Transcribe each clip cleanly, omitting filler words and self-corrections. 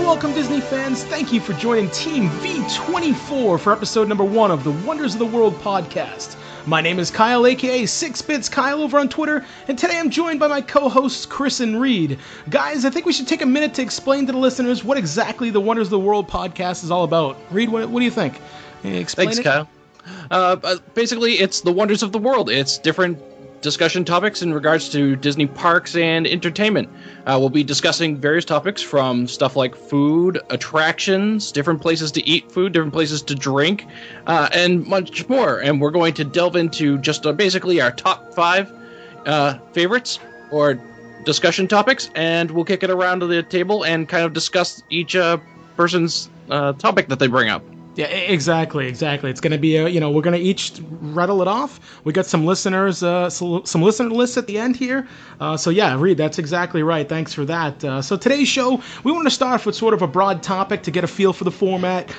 welcome Disney fans. Thank you for joining Team V24 for episode number 1 of the Wonders of the World podcast. My name is Kyle, aka 6bits Kyle over on Twitter, and today I'm joined by my co-hosts Chris and Reed. Guys, I think we should take a minute to explain to the listeners what exactly the Wonders of the World podcast is all about. Reed, what do you think? Explain Thanks, it? Kyle. Basically, it's the Wonders of the World. It's different discussion topics in regards to Disney parks and entertainment. We'll be discussing various topics from stuff like food, attractions, different places to eat food, different places to drink, and much more. And we're going to delve into just basically our top 5 favorites or discussion topics, and we'll kick it around to the table and kind of discuss each person's topic that they bring up. Yeah, exactly. It's going to be, we're going to each rattle it off. We got some listeners, some listener lists at the end here. So yeah, Reed, that's exactly right. Thanks for that. So today's show, we want to start off with sort of a broad topic to get a feel for the format,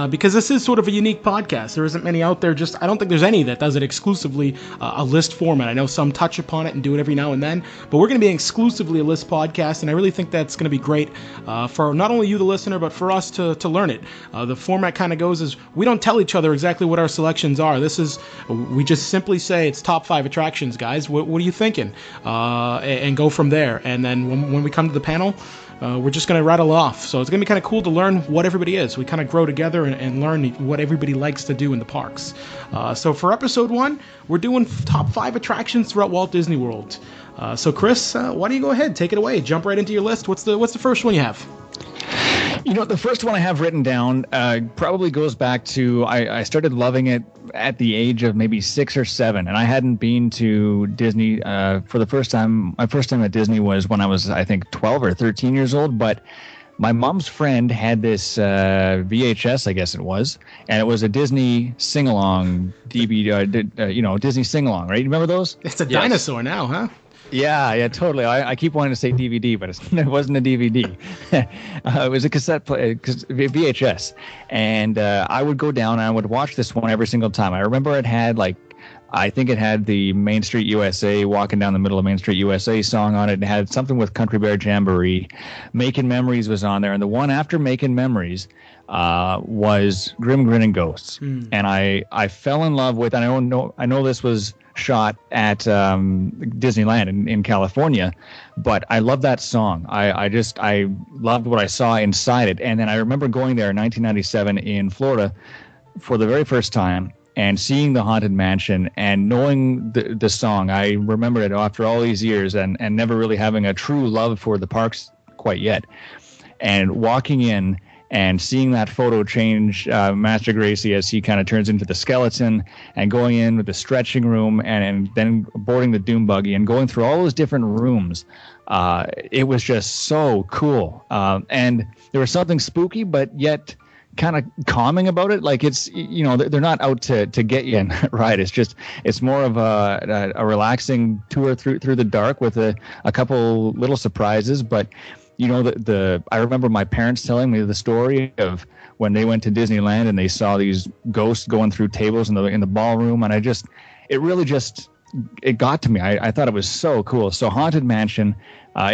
because this is sort of a unique podcast. There isn't many out there. I don't think there's any that does it exclusively a list format. I know some touch upon it and do it every now and then, but we're going to be exclusively a list podcast, and I really think that's going to be great for not only you, the listener, but for us to learn it. The format kind of goes is we don't tell each other exactly what our selections are. We just simply say it's top 5 attractions, guys. What are you thinking? And go from there. And then when we come to the panel, we're just going to rattle off. So it's going to be kind of cool to learn what everybody is. We kind of grow together and learn what everybody likes to do in the parks. So for episode 1, we're doing top 5 attractions throughout Walt Disney World. So Chris, why don't you go ahead, take it away, jump right into your list. What's the first one you have? The first one I have written down probably goes back to I started loving it at the age of maybe 6 or 7, and I hadn't been to Disney for the first time. My first time at Disney was when I was, I think, 12 or 13 years old, but my mom's friend had this VHS, I guess it was, and it was a Disney sing-along DVD, Disney sing-along, right? You remember those? It's a dinosaur now, huh? Yeah, totally. I keep wanting to say DVD, but it wasn't a DVD. It was a cassette VHS. And I would go down and I would watch this one every single time. I remember it had I think it had the Main Street USA, Walking Down the Middle of Main Street USA song on it. It had something with Country Bear Jamboree. Making Memories was on there. And the one after Making Memories was Grim Grinning Ghosts. And I fell in love with, and I know this was shot at Disneyland in California, but I love that song. I loved what I saw inside it. And then I remember going there in 1997 in Florida for the very first time and seeing the Haunted Mansion and knowing the song. I remember it after all these years and never really having a true love for the parks quite yet. And walking in and seeing that photo change Master Gracey as he kind of turns into the skeleton, and going in with the stretching room and then boarding the Doom Buggy and going through all those different rooms. It was just so cool. And there was something spooky, but yet kind of calming about it. Like it's, they're not out to get you in right. It's more of a relaxing tour through the dark with a couple little surprises, but I remember my parents telling me the story of when they went to Disneyland and they saw these ghosts going through tables in the ballroom, and it got to me. I thought it was so cool. So Haunted Mansion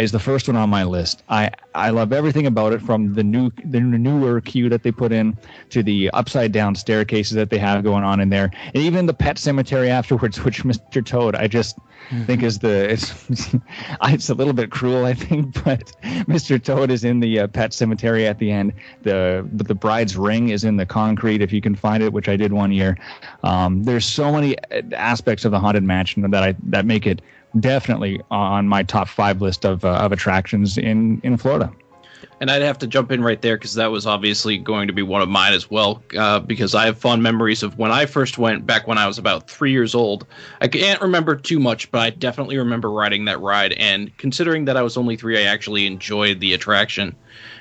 is the first one on my list. I love everything about it, from the newer queue that they put in to the upside down staircases that they have going on in there, and even the pet cemetery afterwards, which Mr. Toad I just think is it's a little bit cruel, I think, but Mr. Toad is in the pet cemetery at the end. The bride's ring is in the concrete, if you can find it, which I did one year. There's so many aspects of the Haunted Mansion that make it definitely on my top 5 list of attractions in Florida. And I'd have to jump in right there because that was obviously going to be one of mine as well, because I have fond memories of when I first went back when I was about 3 years old. I can't remember too much, but I definitely remember riding that ride. And considering that I was only 3, I actually enjoyed the attraction.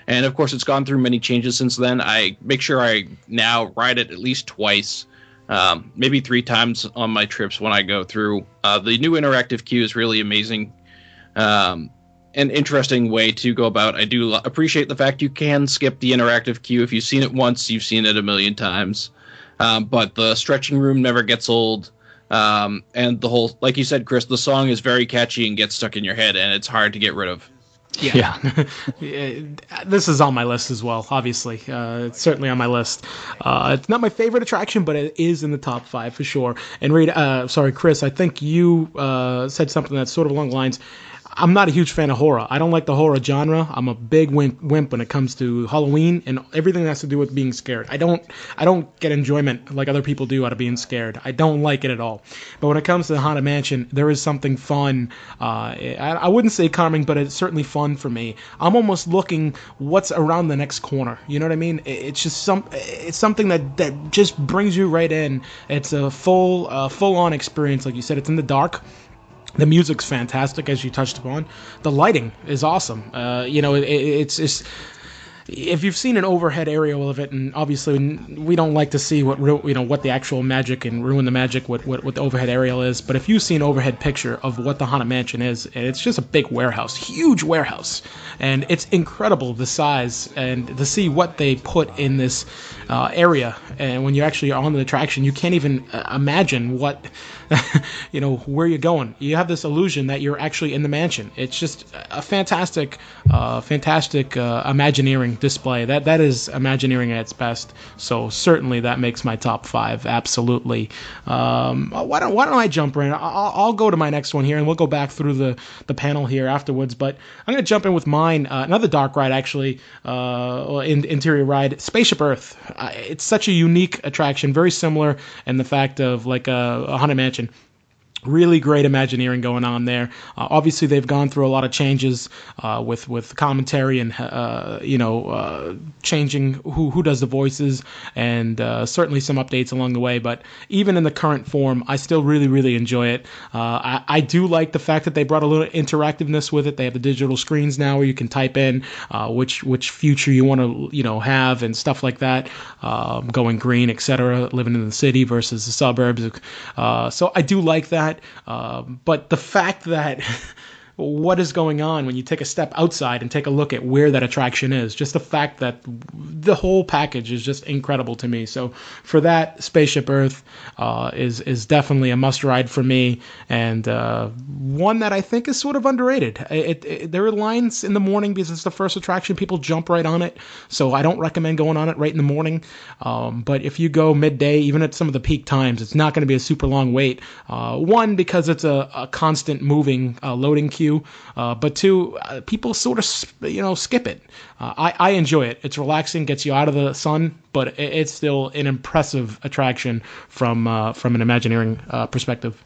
And of course, it's gone through many changes since then. I make sure I now ride it at least twice. Maybe 3 times on my trips when I go through. The new interactive queue is really amazing. An interesting way to go about. I do appreciate the fact you can skip the interactive queue. If you've seen it once, you've seen it a million times. But the stretching room never gets old. And the whole, like you said, Chris, the song is very catchy and gets stuck in your head, and it's hard to get rid of. Yeah. This is on my list as well, obviously. It's certainly on my list. It's not my favorite attraction, but it is in the top 5 for sure. And Reed, sorry, Chris, I think you said something that's sort of along the lines. I'm not a huge fan of horror. I don't like the horror genre. I'm a big wimp when it comes to Halloween and everything that has to do with being scared. I don't get enjoyment like other people do out of being scared. I don't like it at all. But when it comes to the Haunted Mansion, there is something fun. I wouldn't say calming, but it's certainly fun for me. I'm almost looking what's around the next corner. You know what I mean? It's just it's something that just brings you right in. It's a full on experience. Like you said, it's in the dark. The music's fantastic, as you touched upon. The lighting is awesome. It's if you've seen an overhead aerial of it, and obviously we don't like to see what the actual magic and ruin the magic what the overhead aerial is. But if you've seen overhead picture of what the Haunted Mansion is, it's just a big warehouse, huge warehouse, and it's incredible the size and to see what they put in this area. And when you actually are on the attraction, you can't even imagine what. Where you're going. You have this illusion that you're actually in the mansion. It's just a fantastic Imagineering display. That is Imagineering at its best. So certainly that makes my top 5. Absolutely. Why don't I jump in? I'll go to my next one here, and we'll go back through the panel here afterwards. But I'm going to jump in with mine. Another dark ride, actually, interior ride, Spaceship Earth. It's such a unique attraction, very similar in the fact of like a Haunted Mansion. Really great Imagineering going on there. Obviously, they've gone through a lot of changes with commentary and changing who does the voices, and certainly some updates along the way. But even in the current form, I still really, really enjoy it. I do like the fact that they brought a little interactiveness with it. They have the digital screens now where you can type in which future you want to have and stuff like that. Going green, etc. Living in the city versus the suburbs. So I do like that. But the fact that what is going on when you take a step outside and take a look at where that attraction is, just the fact that the whole package is just incredible to me. So for that, Spaceship Earth is definitely a must ride for me, and one that I think is sort of underrated. There are lines in the morning because it's the first attraction. People jump right on it, so I don't recommend going on it right in the morning. But if you go midday, even at some of the peak times, it's not going to be a super long wait. One, because it's a constant moving loading queue. But two, people sort of skip it. I enjoy it. It's relaxing, gets you out of the sun, but it's still an impressive attraction from an Imagineering perspective.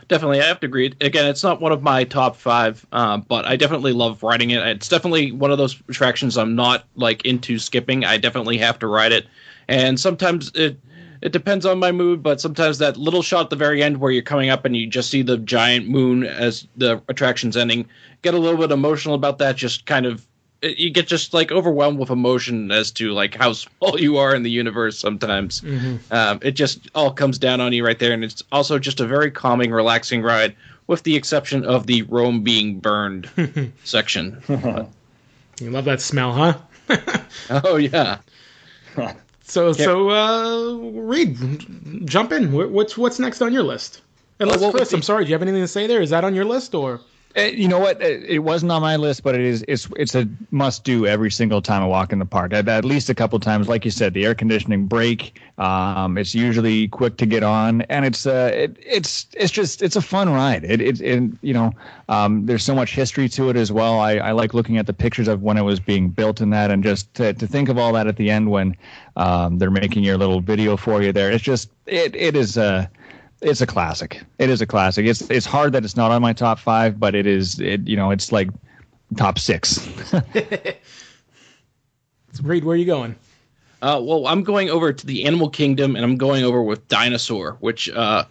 Definitely, I have to agree. Again, it's not one of my top 5, but I definitely love riding it. It's definitely one of those attractions I'm not like into skipping. I definitely have to ride it, and sometimes it depends on my mood, but sometimes that little shot at the very end where you're coming up and you just see the giant moon as the attraction's ending, get a little bit emotional about that. Just kind of, you get just like overwhelmed with emotion as to like how small you are in the universe sometimes. Mm-hmm. It just all comes down on you right there. And it's also just a very calming, relaxing ride, with the exception of the Rome being burned section. You love that smell, huh? Oh, yeah. So Reed, jump in. What's next on your list? Unless, Chris, I'm sorry, do you have anything to say there? Is that on your list, or? You know what? It wasn't on my list, but it's a must do every single time I walk in the park. At least a couple times, like you said, the air conditioning break. It's usually quick to get on, and it's a fun ride. There's so much history to it as well. I like looking at the pictures of when it was being built and that, and just to think of all that at the end when they're making your little video for you there. It's just it's a classic. It is a classic. It's hard that it's not on my top 5, but it's like top 6. Reed, where are you going? Well, I'm going over to the Animal Kingdom, and I'm going over with Dinosaur, which when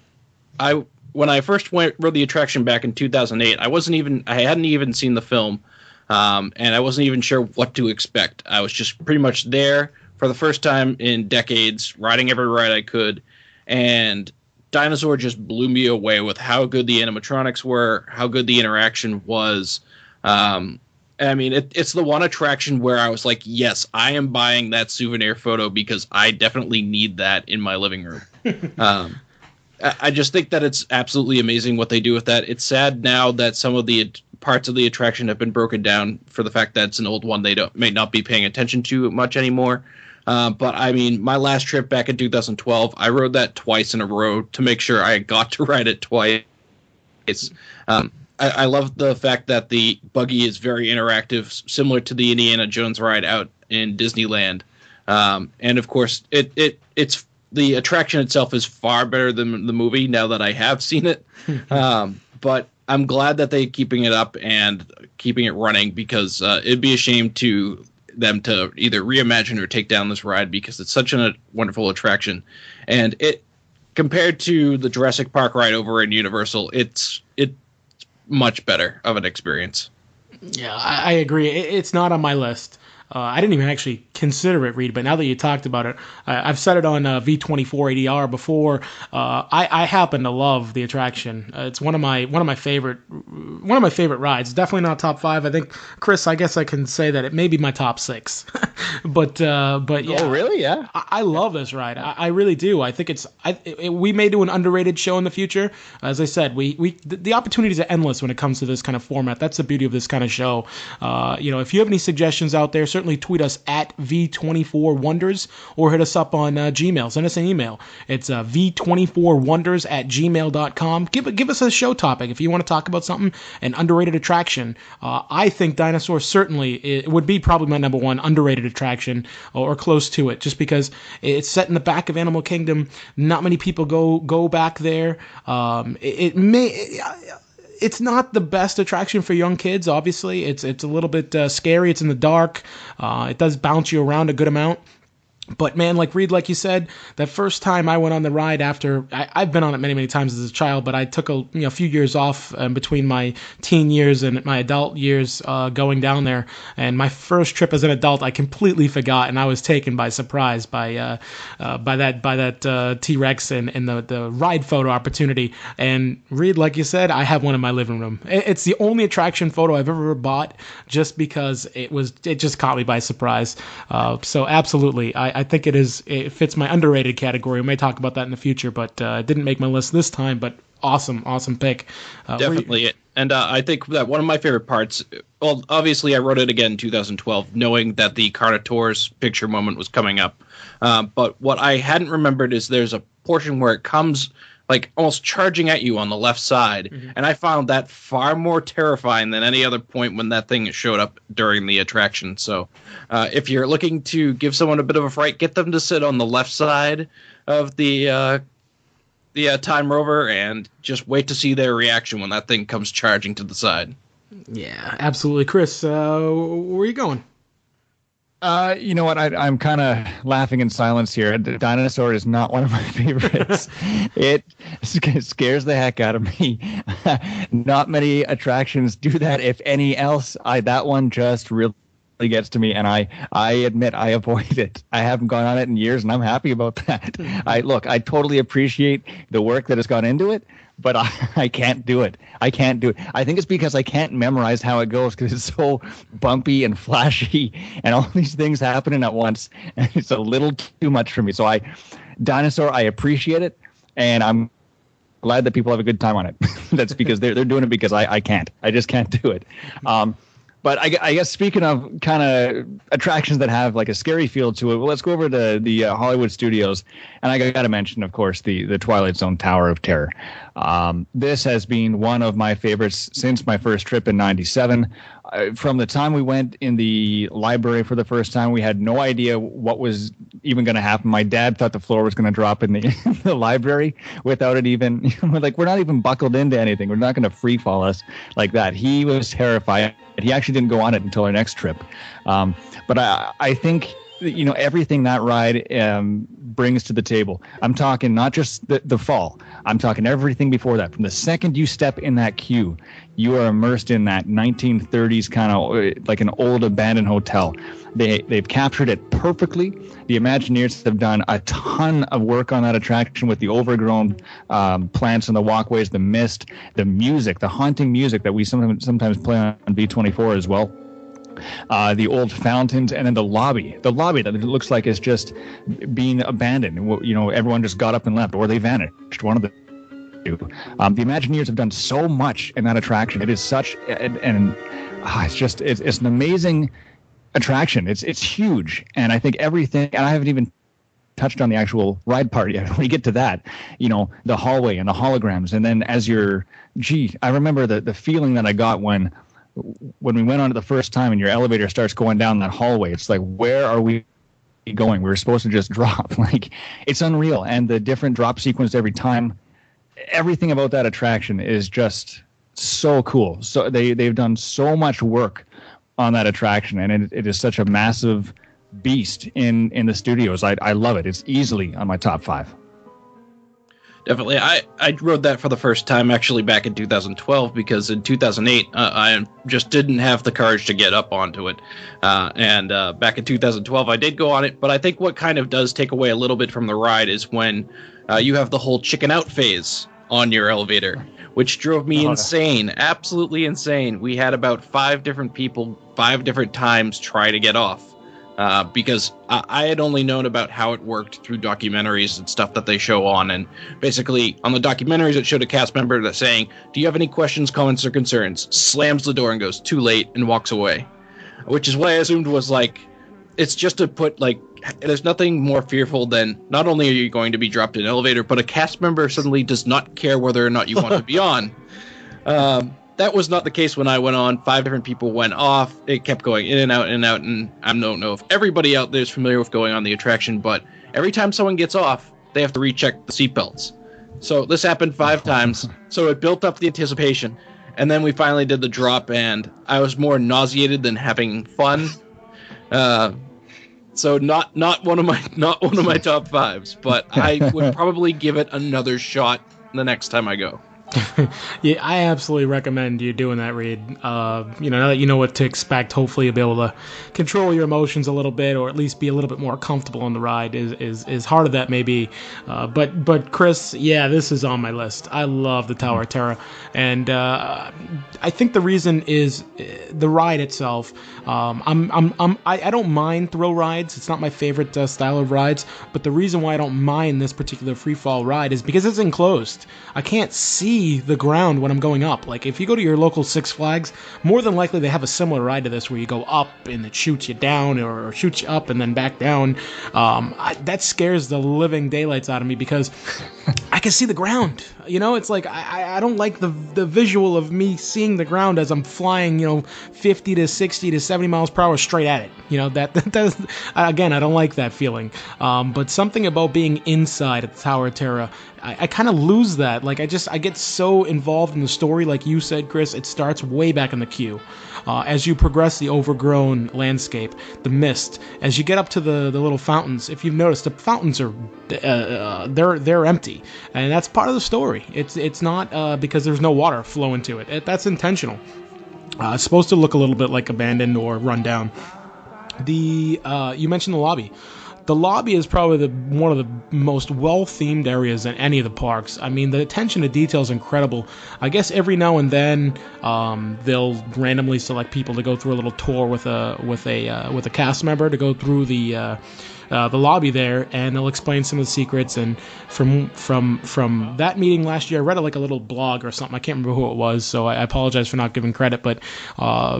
I first rode the attraction back in 2008, I hadn't even seen the film, and I wasn't even sure what to expect. I was just pretty much there for the first time in decades, riding every ride I could, and Dinosaur just blew me away with how good the animatronics were, how good the interaction was. I mean, it's the one attraction where I was like, yes, I am buying that souvenir photo because I definitely need that in my living room. I just think that it's absolutely amazing what they do with that. It's sad now that some of the parts of the attraction have been broken down for the fact that it's an old one they may not be paying attention to much anymore. But I mean, my last trip back in 2012, I rode that twice in a row to make sure I got to ride it twice. I love the fact that the buggy is very interactive, similar to the Indiana Jones ride out in Disneyland. And of course, it's the attraction itself is far better than the movie now that I have seen it. But I'm glad that they're keeping it up and keeping it running, because it'd be a shame to them to either reimagine or take down this ride, because it's such a wonderful attraction. And it, compared to the Jurassic Park ride over in Universal, it's much better of an experience. Yeah, I agree. It's not on my list. I didn't even actually consider it, Reed, but now that you talked about it, I've said it on V24 ADR before. I happen to love the attraction. It's one of my favorite rides. Definitely not top 5. I think, Chris, I guess I can say that it may be my top 6. but yeah. Oh, really? Yeah. I love this ride. I really do. I think we may do an underrated show in the future. As I said, the opportunities are endless when it comes to this kind of format. That's the beauty of this kind of show. If you have any suggestions out there, certainly tweet us at V24Wonders or hit us up on Gmail. Send us an email. It's V24Wonders@gmail.com. Give us a show topic if you want to talk about something, an underrated attraction. I think Dinosaur certainly it would be probably my number one underrated attraction, or close to it, just because it's set in the back of Animal Kingdom. Not many people go back there. It's not the best attraction for young kids, obviously. It's a little bit scary. It's in the dark. It does bounce you around a good amount. But man, like Reed, like you said, that first time I went on the ride after I've been on it many, many times as a child, but I took a few years off between my teen years and my adult years going down there. And my first trip as an adult, I completely forgot, and I was taken by surprise by that T-Rex and the ride photo opportunity. And Reed, like you said, I have one in my living room. It's the only attraction photo I've ever bought, just because it just caught me by surprise. So absolutely, I think it fits my underrated category. We may talk about that in the future, but it didn't make my list this time. But awesome pick. Definitely. And I think that one of my favorite parts, well, obviously I wrote it again in 2012, knowing that the Carnotaurus picture moment was coming up. But what I hadn't remembered is there's a portion where it comes like almost charging at you on the left side. Mm-hmm. And I found that far more terrifying than any other point when that thing showed up during the attraction. So if you're looking to give someone a bit of a fright, get them to sit on the left side of the Time Rover and just wait to see their reaction when that thing comes charging to the side. Yeah, absolutely. Chris, where are you going? You know what? I'm kind of laughing in silence here. The Dinosaur is not one of my favorites. It scares the heck out of me. Not many attractions do that. If any else, that one just really gets to me, and I admit I avoid it. I haven't gone on it in years, and I'm happy about that. I totally appreciate the work that has gone into it, but I can't do it. I can't do it. I think it's because I can't memorize how it goes, because it's so bumpy and flashy and all these things happening at once. And it's a little too much for me. So Dinosaur, I appreciate it, and I'm glad that people have a good time on it. That's because they're doing it, because I can't. I just can't do it. But I guess speaking of kind of attractions that have like a scary feel to it, well, let's go over to the Hollywood Studios. And I got to mention, of course, the Twilight Zone Tower of Terror. This has been one of my favorites since my first trip in '97. From the time we went in the library for the first time, we had no idea what was even going to happen. My dad thought the floor was going to drop in the library without it even, like, we're not even buckled into anything. We're not going to free fall us like that. He was terrified. He actually didn't go on it until our next trip. But I think, everything that ride brings to the table. I'm talking not just the fall. I'm talking everything before that. From the second you step in that queue, you are immersed in that 1930s kind of like an old abandoned hotel. They've captured it perfectly. The Imagineers have done a ton of work on that attraction with the overgrown plants in the walkways, the mist, the music, the haunting music that we sometimes play on V24 as well. The old fountains, and then the lobby that it looks like is just being abandoned. Everyone just got up and left, or they vanished, one of the The Imagineers have done so much in that attraction. It is such it's an amazing attraction. It's huge, and I think everything. And I haven't even touched on the actual ride part yet. When we get to that, the hallway and the holograms, and then I remember the feeling that I got when we went on it the first time, and your elevator starts going down that hallway. It's like, where are we going? We were supposed to just drop. Like, it's unreal, and the different drop sequence every time. Everything about that attraction is just so cool. So they've done so much work on that attraction, and it is such a massive beast in the studios. I love it. It's easily on my top 5. Definitely. I rode that for the first time actually back in 2012, because in 2008 I just didn't have the courage to get up onto it. And back in 2012 I did go on it, but I think what kind of does take away a little bit from the ride is when you have the whole chicken out phase on your elevator, which drove me insane, absolutely insane. We had about 5 different people, 5 different times try to get off. Because I had only known about how it worked through documentaries and stuff that they show on. And basically, on the documentaries, it showed a cast member that's saying, "Do you have any questions, comments, or concerns?" Slams the door and goes, "Too late," and walks away. Which is what I assumed was like, it's just to put, like, there's nothing more fearful than not only are you going to be dropped in an elevator, but a cast member suddenly does not care whether or not you want to be on. That was not the case when I went on. 5 different people went off. It kept going in and out, and I don't know if everybody out there is familiar with going on the attraction, but every time someone gets off, they have to recheck the seatbelts. So this happened 5 times, so it built up the anticipation, and then we finally did the drop, and I was more nauseated than having fun. So not one of my top 5s, but I would probably give it another shot the next time I go. Yeah, I absolutely recommend you doing that, Reed. Now that you know what to expect, hopefully you'll be able to control your emotions a little bit, or at least be a little bit more comfortable on the ride. Is hard as that may be, but Chris, yeah, this is on my list. I love the Tower of Terror, and I think the reason is the ride itself. I don't mind thrill rides. It's not my favorite style of rides, but the reason why I don't mind this particular free fall ride is because it's enclosed. I can't see the ground when I'm going up. Like, if you go to your local Six Flags, more than likely they have a similar ride to this where you go up and it shoots you down, or shoots you up and then back down. That scares the living daylights out of me because I can see the ground. It's like I don't like the visual of me seeing the ground as I'm flying, 50 to 60 to 70 miles per hour straight at it. That again, I don't like that feeling. But something about being inside at the Tower of Terror, I kind of lose that. Like, I get so involved in the story, like you said, Chris. It starts way back in the queue. As you progress the overgrown landscape, the mist, as you get up to the little fountains, if you've noticed, the fountains are they're empty, and that's part of the story. It's not because there's no water flowing to it. That's intentional. It's supposed to look a little bit like abandoned or run down. You mentioned the lobby. The lobby is probably one of the most well-themed areas in any of the parks. I mean, the attention to detail is incredible. I guess every now and then they'll randomly select people to go through a little tour with a cast member to go through the lobby there, and they'll explain some of the secrets. And from that meeting last year, I read a little blog or something. I can't remember who it was, so I apologize for not giving credit. But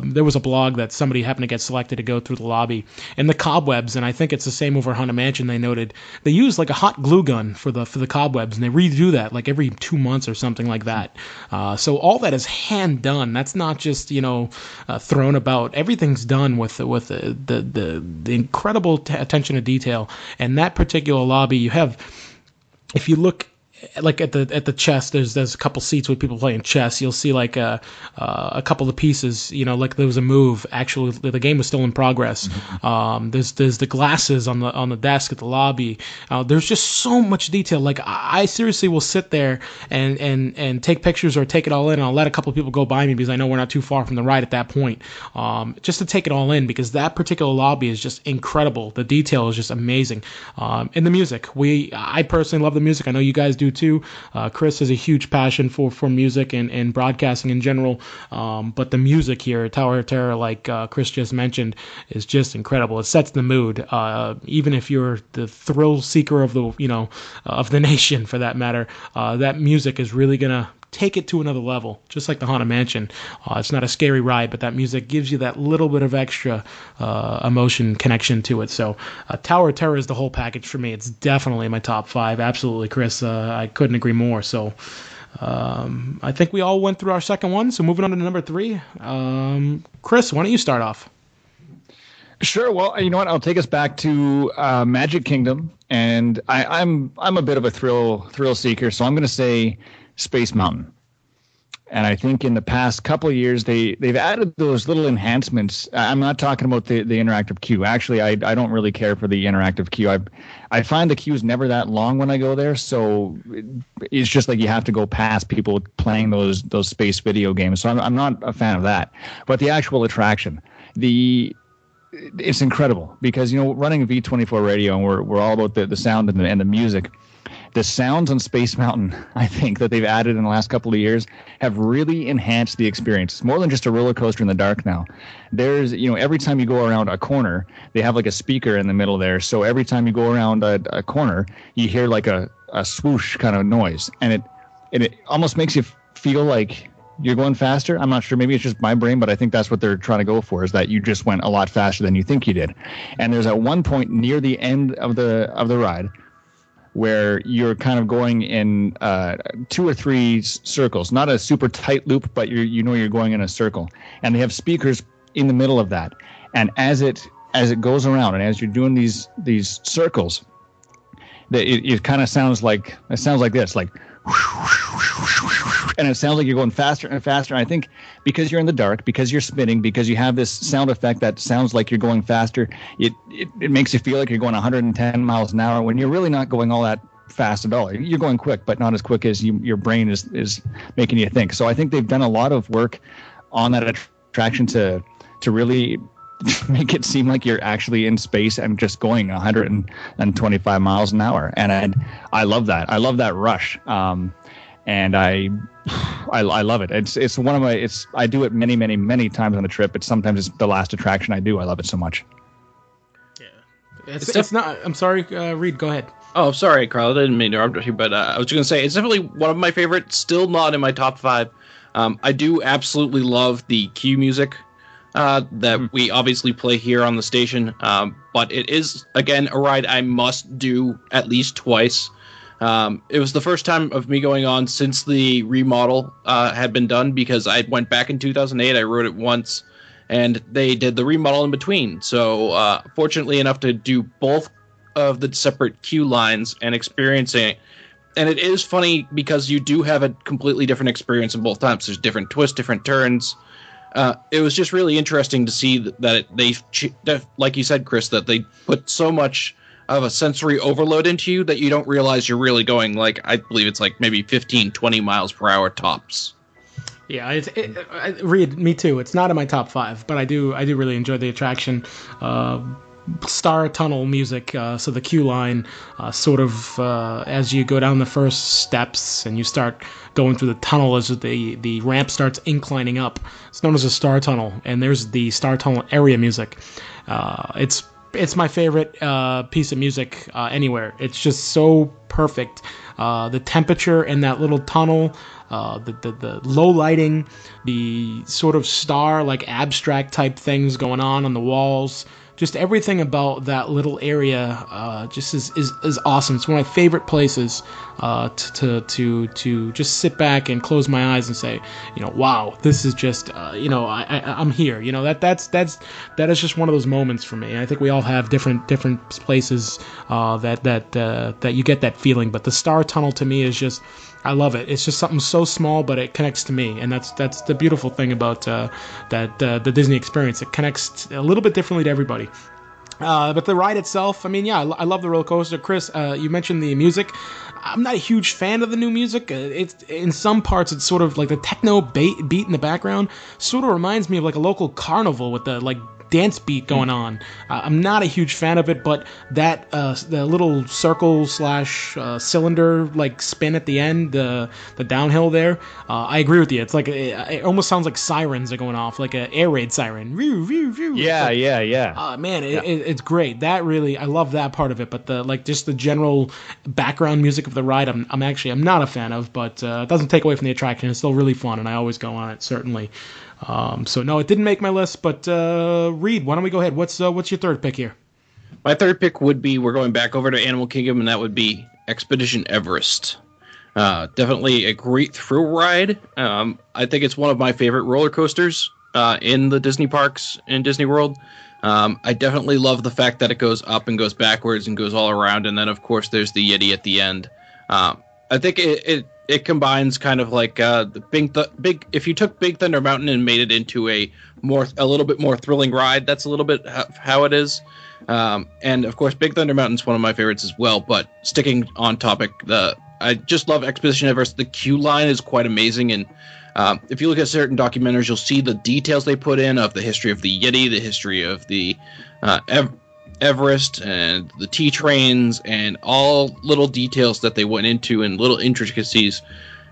there was a blog that somebody happened to get selected to go through the lobby, and the cobwebs. And I think it's the same over Haunted Mansion. They noted they use like a hot glue gun for the cobwebs, and they redo that like every 2 months or something like that. So all that is hand done. That's not just thrown about. Everything's done with the incredible attention to detail. And that particular lobby, you have, if you look like at the chess, there's a couple seats with people playing chess. You'll see like a couple of pieces, like there was a move. Actually, the game was still in progress. There's the glasses on the desk at the lobby. There's just so much detail. Like, I seriously will sit there and take pictures or take it all in. And I'll let a couple of people go by me because I know we're not too far from the ride at that point. Just to take it all in, because that particular lobby is just incredible. The detail is just amazing. And the music, I personally love the music. I know you guys do too. Chris has a huge passion for music and broadcasting in general, but the music here at Tower of Terror, like Chris just mentioned, is just incredible. It sets the mood. Even if you're the thrill seeker of the nation, for that matter, that music is really gonna take it to another level, just like the Haunted Mansion. It's not a scary ride, but that music gives you that little bit of extra emotion connection to it. So Tower of Terror is the whole package for me. It's definitely my top 5. Absolutely, Chris. I couldn't agree more. So I think we all went through our second one. So moving on to number 3. Chris, why don't you start off? Sure. Well, you know what? I'll take us back to Magic Kingdom, and I'm a bit of a thrill seeker, so I'm going to say Space Mountain. And I think in the past couple of years, they've added those little enhancements. I'm not talking about the interactive queue. Actually, I don't really care for the interactive queue. I find the queue is never that long when I go there, so it's just like you have to go past people playing those space video games. So I'm not a fan of that. But the actual attraction, it's incredible because, running V24 radio, and we're all about the sound and the music. The sounds on Space Mountain, I think, that they've added in the last couple of years have really enhanced the experience. It's more than just a roller coaster in the dark now. There's, every time you go around a corner, they have like a speaker in the middle there. So every time you go around a corner, you hear like a swoosh kind of noise. And it almost makes you feel like you're going faster. I'm not sure. Maybe it's just my brain, but I think that's what they're trying to go for, is that you just went a lot faster than you think you did. And there's at one point near the end of the ride where you're kind of going in 2 or 3 circles, not a super tight loop, but you're going in a circle, and they have speakers in the middle of that. And as it goes around, and as you're doing these circles, it kind of sounds like this, like, and it sounds like you're going faster and faster. And I think because you're in the dark, because you're spinning, because you have this sound effect that sounds like you're going faster, it makes you feel like you're going 110 miles an hour when you're really not going all that fast at all. You're going quick, but not as quick as your brain is making you think. So I think they've done a lot of work on that attraction to really make it seem like you're actually in space and just going 125 miles an hour. And I love that. I love that rush. And I love it. It's one of my, I do it many, many, many times on the trip. Sometimes it's the last attraction I do. I love it so much. Yeah. It's not, I'm sorry, Reed, go ahead. Oh, sorry, Carl. I didn't mean to interrupt you, but I was just going to say it's definitely one of my favorites. Still not in my top 5. I do absolutely love the queue music that we obviously play here on the station. But it is, again, a ride I must do at least twice. It was the first time of me going on since the remodel had been done, because I went back in 2008. I rode it once, and they did the remodel in between. So fortunately enough to do both of the separate queue lines and experiencing it. And it is funny because you do have a completely different experience in both times. There's different twists, different turns. It was just really interesting to see that like you said, Chris, that they put so much of a sensory overload into you that you don't realize you're really going, like, I believe it's like maybe 15, 20 miles per hour tops. Yeah, Reed, me too. It's not in my top 5, but I do really enjoy the attraction. Star Tunnel music, so the queue line, sort of as you go down the first steps and you start going through the tunnel, as the ramp starts inclining up. It's known as a Star Tunnel, and there's the Star Tunnel area music. It's my favorite piece of music anywhere. It's just so perfect. The temperature in that little tunnel, the low lighting, the sort of star like abstract type things going on the walls. Just everything about that little area just is awesome. It's one of my favorite places to just sit back and close my eyes and say, wow, this is just, I'm here. That is just one of those moments for me. And I think we all have different places that you get that feeling. But the Star Tunnel to me is just, I love it. It's just something so small, but it connects to me, and that's the beautiful thing about the Disney experience. It connects a little bit differently to everybody. But the ride itself, I mean, yeah, I love the roller coaster. Chris, you mentioned the music. I'm not a huge fan of the new music. It's in some parts, it's sort of like the techno beat in the background. Sort of reminds me of like a local carnival with the like dance beat going on. I'm not a huge fan of it, but that the little circle slash cylinder like spin at the end, the downhill there, I agree with you. It's like it almost sounds like sirens are going off, like an air raid siren. Yeah, like, yeah. Man, it's great. That really, I love that part of it. But just the general background music of the ride, I'm not a fan of. But it doesn't take away from the attraction. It's still really fun, and I always go on it, certainly. So no, it didn't make my list. But Reed, why don't we go ahead? What's your third pick here? My third pick would be, we're going back over to Animal Kingdom, and that would be Expedition Everest. Definitely a great thrill ride. I think it's one of my favorite roller coasters in the Disney parks in Disney World. I definitely love the fact that it goes up and goes backwards and goes all around, and then of course there's the Yeti at the end. I think it combines kind of like the big. If you took Big Thunder Mountain and made it into a little bit more thrilling ride, that's a little bit how it is. And of course, Big Thunder Mountain's one of my favorites as well. But sticking on topic, I just love Expedition Everest. The queue line is quite amazing, and if you look at certain documentaries, you'll see the details they put in of the history of the Yeti, the history of the Everest, and the T-trains, and all little details that they went into and little intricacies.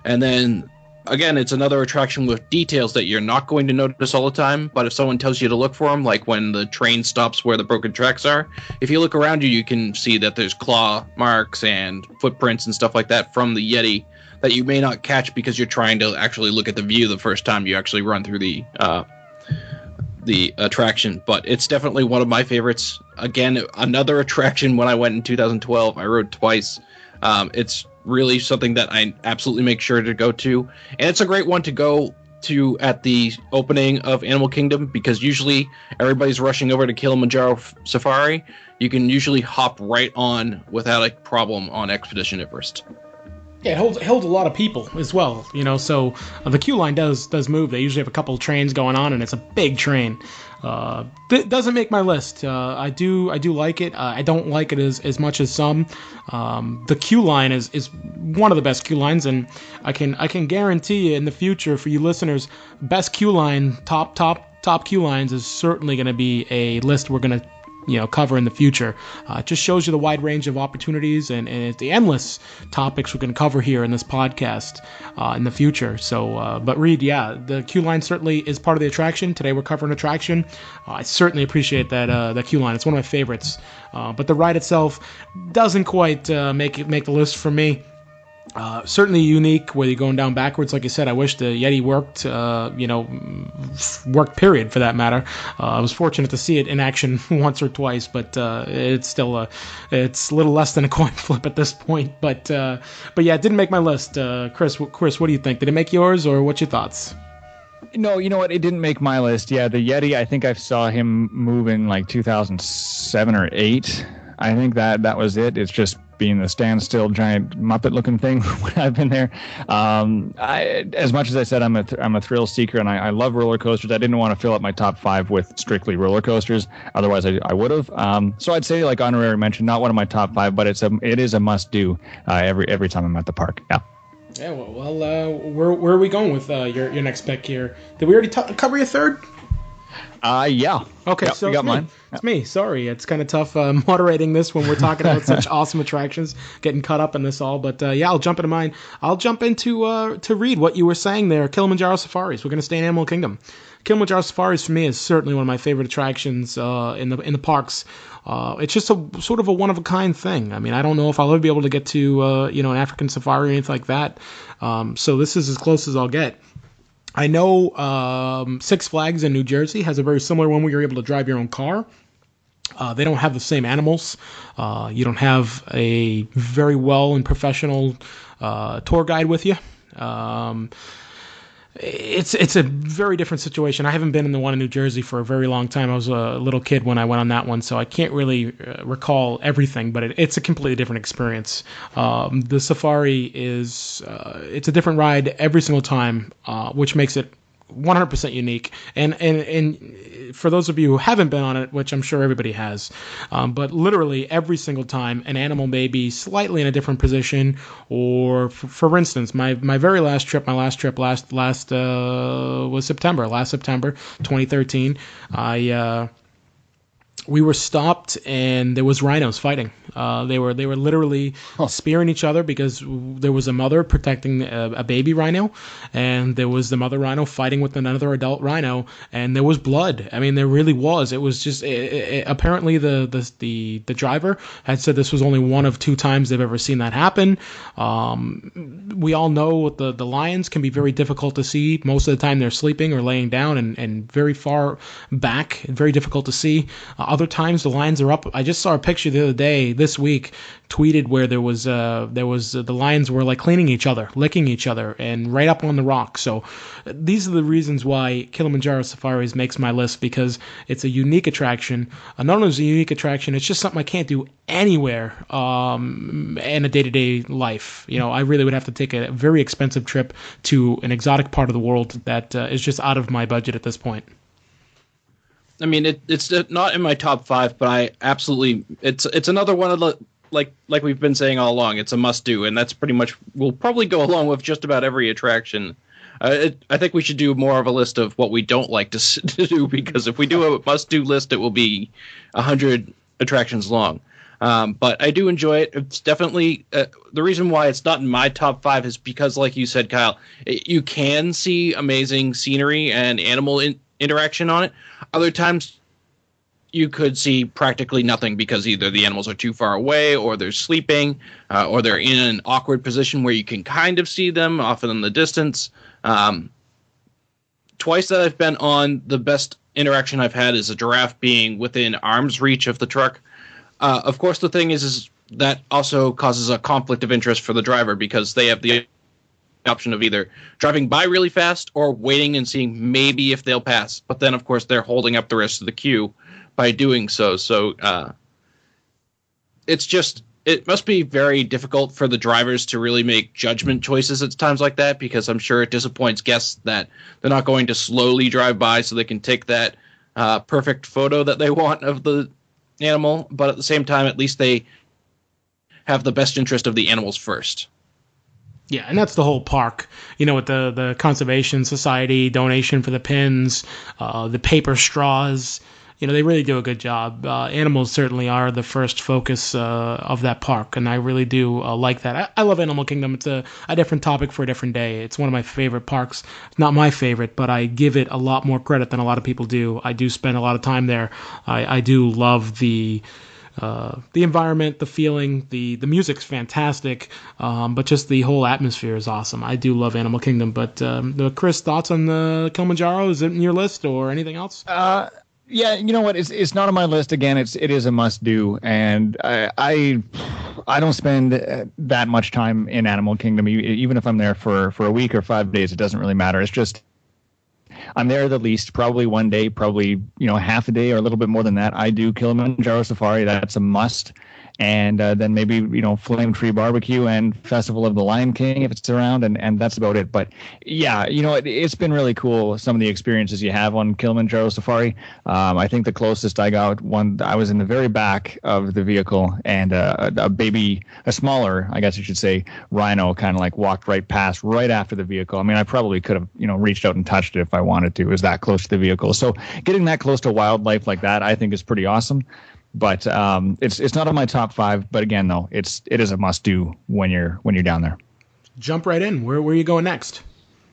And then, again, it's another attraction with details that you're not going to notice all the time, but if someone tells you to look for them, like when the train stops where the broken tracks are, if you look around you can see that there's claw marks and footprints and stuff like that from the Yeti that you may not catch because you're trying to actually look at the view the first time you actually run through the attraction. But it's definitely one of my favorites. Again, another attraction when I went in 2012, I rode twice. It's really something that I absolutely make sure to go to, and it's a great one to go to at the opening of Animal Kingdom, because usually everybody's rushing over to Kilimanjaro Safari. You can usually hop right on without a problem on Expedition Everest. Yeah, it holds a lot of people as well, so the queue line does move. They usually have a couple of trains going on, and it's a big train. It doesn't make my list. I do like it. I don't like it as much as some. The queue line is one of the best queue lines, and I can guarantee you in the future for you listeners, best queue line, top queue lines is certainly going to be a list we're going to cover in the future. It just shows you the wide range of opportunities and the endless topics we're going to cover here in this podcast in the future. So, but Reed, the queue line certainly is part of the attraction. Today we're covering attraction. I certainly appreciate that queue line. It's one of my favorites. But the ride itself doesn't quite make the list for me. Certainly unique, whether you're going down backwards. Like you said, I wish the Yeti worked, worked period for that matter. I was fortunate to see it in action once or twice, but it's still it's a little less than a coin flip at this point. But yeah, it didn't make my list. Chris, what do you think? Did it make yours, or what's your thoughts? No, you know what? It didn't make my list. Yeah, the Yeti, I think I saw him move in like 2007 or 8. I think that was it. It's just being the standstill giant Muppet-looking thing when I've been there. As much as I said I'm a thrill seeker and I love roller coasters, I didn't want to fill up my top 5 with strictly roller coasters. Otherwise, I would have. So I'd say like honorary mention, not one of my top 5, but it is a must-do every time I'm at the park. Yeah. Yeah. Well, where are we going with your next pick here? Did we already cover your third? Yeah. Okay, yep, so you got mine. It's me. Sorry, it's kind of tough moderating this when we're talking about such awesome attractions, getting caught up in this all. But I'll jump into mine. I'll jump into to read what you were saying there. Kilimanjaro Safaris. We're going to stay in Animal Kingdom. Kilimanjaro Safaris for me is certainly one of my favorite attractions in the parks. It's just a sort of a one of a kind thing. I mean, I don't know if I'll ever be able to get to an African safari or anything like that. So this is as close as I'll get. I know Six Flags in New Jersey has a very similar one where you're able to drive your own car. They don't have the same animals. You don't have a very well and professional tour guide with you. It's a very different situation. I haven't been in the one in New Jersey for a very long time. I was a little kid when I went on that one, so I can't really recall everything, but it's a completely different experience. The safari is it's a different ride every single time, which makes it 100% unique. And for those of you who haven't been on it, which I'm sure everybody has, but literally every single time an animal may be slightly in a different position, or for instance, my last trip was September 2013. we were stopped and there was rhinos fighting. They were literally spearing each other because there was a mother protecting a baby rhino, and there was the mother rhino fighting with another adult rhino, and there was blood. I mean, there really was. It was just apparently the driver had said this was only one of two times they've ever seen that happen. We all know the lions can be very difficult to see. Most of the time they're sleeping or laying down and very far back, very difficult to see. Other times the lions are up. I just saw a picture the other day, this week, tweeted where there was the lions were like cleaning each other, licking each other, and right up on the rock. So these are the reasons why Kilimanjaro Safaris makes my list, because it's a unique attraction. Not only is it a unique attraction, it's just something I can't do anywhere in a day-to-day life. You know, I really would have to take a very expensive trip to an exotic part of the world that is just out of my budget at this point. I mean, it's not in my top 5, but I absolutely it's another one of the like we've been saying all along. It's a must do, and that's pretty much will probably go along with just about every attraction. I think we should do more of a list of what we don't like to do, because if we do a must do list, it will be 100 attractions long. But I do enjoy it. It's definitely the reason why it's not in my top 5 is because, like you said, Kyle, you can see amazing scenery and animal interaction on it. Other times you could see practically nothing because either the animals are too far away, or they're sleeping, or they're in an awkward position where you can kind of see them, often in the distance. Twice that I've been on, the best interaction I've had is a giraffe being within arm's reach of the truck. Of course, the thing is that also causes a conflict of interest for the driver, because they have the option of either driving by really fast or waiting and seeing maybe if they'll pass. But then, of course, they're holding up the rest of the queue by doing so. So it must be very difficult for the drivers to really make judgment choices at times like that, because I'm sure it disappoints guests that they're not going to slowly drive by so they can take that perfect photo that they want of the animal. But at the same time, at least they have the best interest of the animals first. Yeah, and that's the whole park, you know, with the Conservation Society donation for the pins, the paper straws. You know, they really do a good job. Animals certainly are the first focus of that park, and I really do like that. I love Animal Kingdom. It's a different topic for a different day. It's one of my favorite parks. Not my favorite, but I give it a lot more credit than a lot of people do. I do spend a lot of time there. I do love the environment, the feeling, the music's fantastic, but just the whole atmosphere is awesome. I do love Animal Kingdom. But Chris, thoughts on the Kilimanjaro? Is it in your list or anything else? Yeah, you know what? It's not on my list. Again, it is a must do, and I don't spend that much time in Animal Kingdom. Even if I'm there for a week or 5 days, it doesn't really matter. It's just I'm there the least, probably one day, probably half a day or a little bit more than that. I do Kilimanjaro Safari. That's a must. And then maybe, Flame Tree Barbecue and Festival of the Lion King if it's around, and that's about it. But yeah, it's been really cool, some of the experiences you have on Kilimanjaro Safari. I think the closest I got, I was in the very back of the vehicle, and a smaller, I guess I should say, rhino kind of like walked right past right after the vehicle. I mean, I probably could have, reached out and touched it if I wanted to. It was that close to the vehicle. So getting that close to wildlife like that, I think is pretty awesome. But it's not on my top 5. But again, though, it is a must do when you're down there. Jump right in. Where are you going next?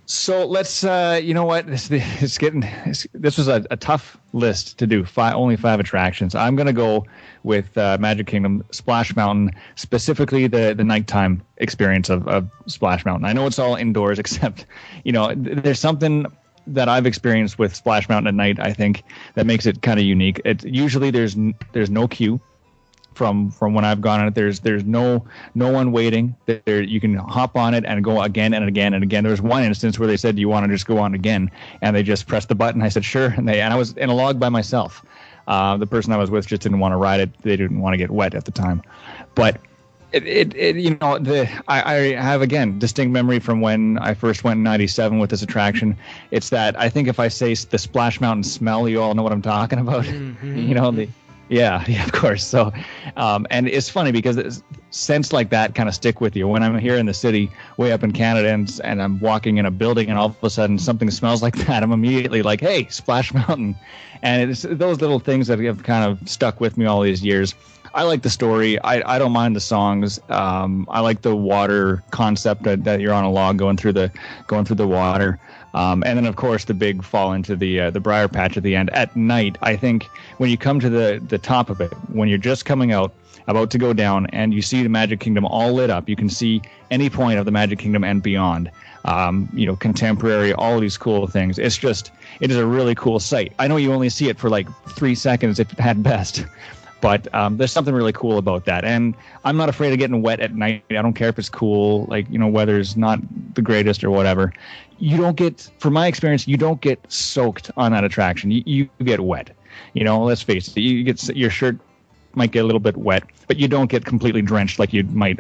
So let's you know what, this was a tough list to do. Only 5 attractions. I'm gonna go with Magic Kingdom Splash Mountain, specifically the nighttime experience of Splash Mountain. I know it's all indoors, except there's something that I've experienced with Splash Mountain at night, I think, that makes it kind of unique. Usually there's no queue from when I've gone on it. There's no one waiting. You can hop on it and go again and again and again. There was one instance where they said, "Do you want to just go on again?" And they just pressed the button. I said, "Sure." And I was in a log by myself. The person I was with just didn't want to ride it. They didn't want to get wet at the time, but I have, again, distinct memory from when I first went in 97 with this attraction. It's that I think if I say the Splash Mountain smell, you all know what I'm talking about. Mm-hmm. Yeah, of course. So, and it's funny because scents like that kind of stick with you. When I'm here in the city, way up in Canada, and I'm walking in a building, and all of a sudden something smells like that, I'm immediately like, "Hey, Splash Mountain!" And it's those little things that have kind of stuck with me all these years. I like the story. I don't mind the songs. I like the water concept that you're on a log going through the water. And then, of course, the big fall into the briar patch at the end at night. I think when you come to the top of it, when you're just coming out, about to go down, and you see the Magic Kingdom all lit up, you can see any point of the Magic Kingdom and beyond. Contemporary, all of these cool things. It is a really cool sight. I know you only see it for like 3 seconds at best. But there's something really cool about that. And I'm not afraid of getting wet at night. I don't care if it's cool, weather's not the greatest or whatever. From my experience, you don't get soaked on that attraction. You get wet. Let's face it. Your shirt might get a little bit wet, but you don't get completely drenched like you might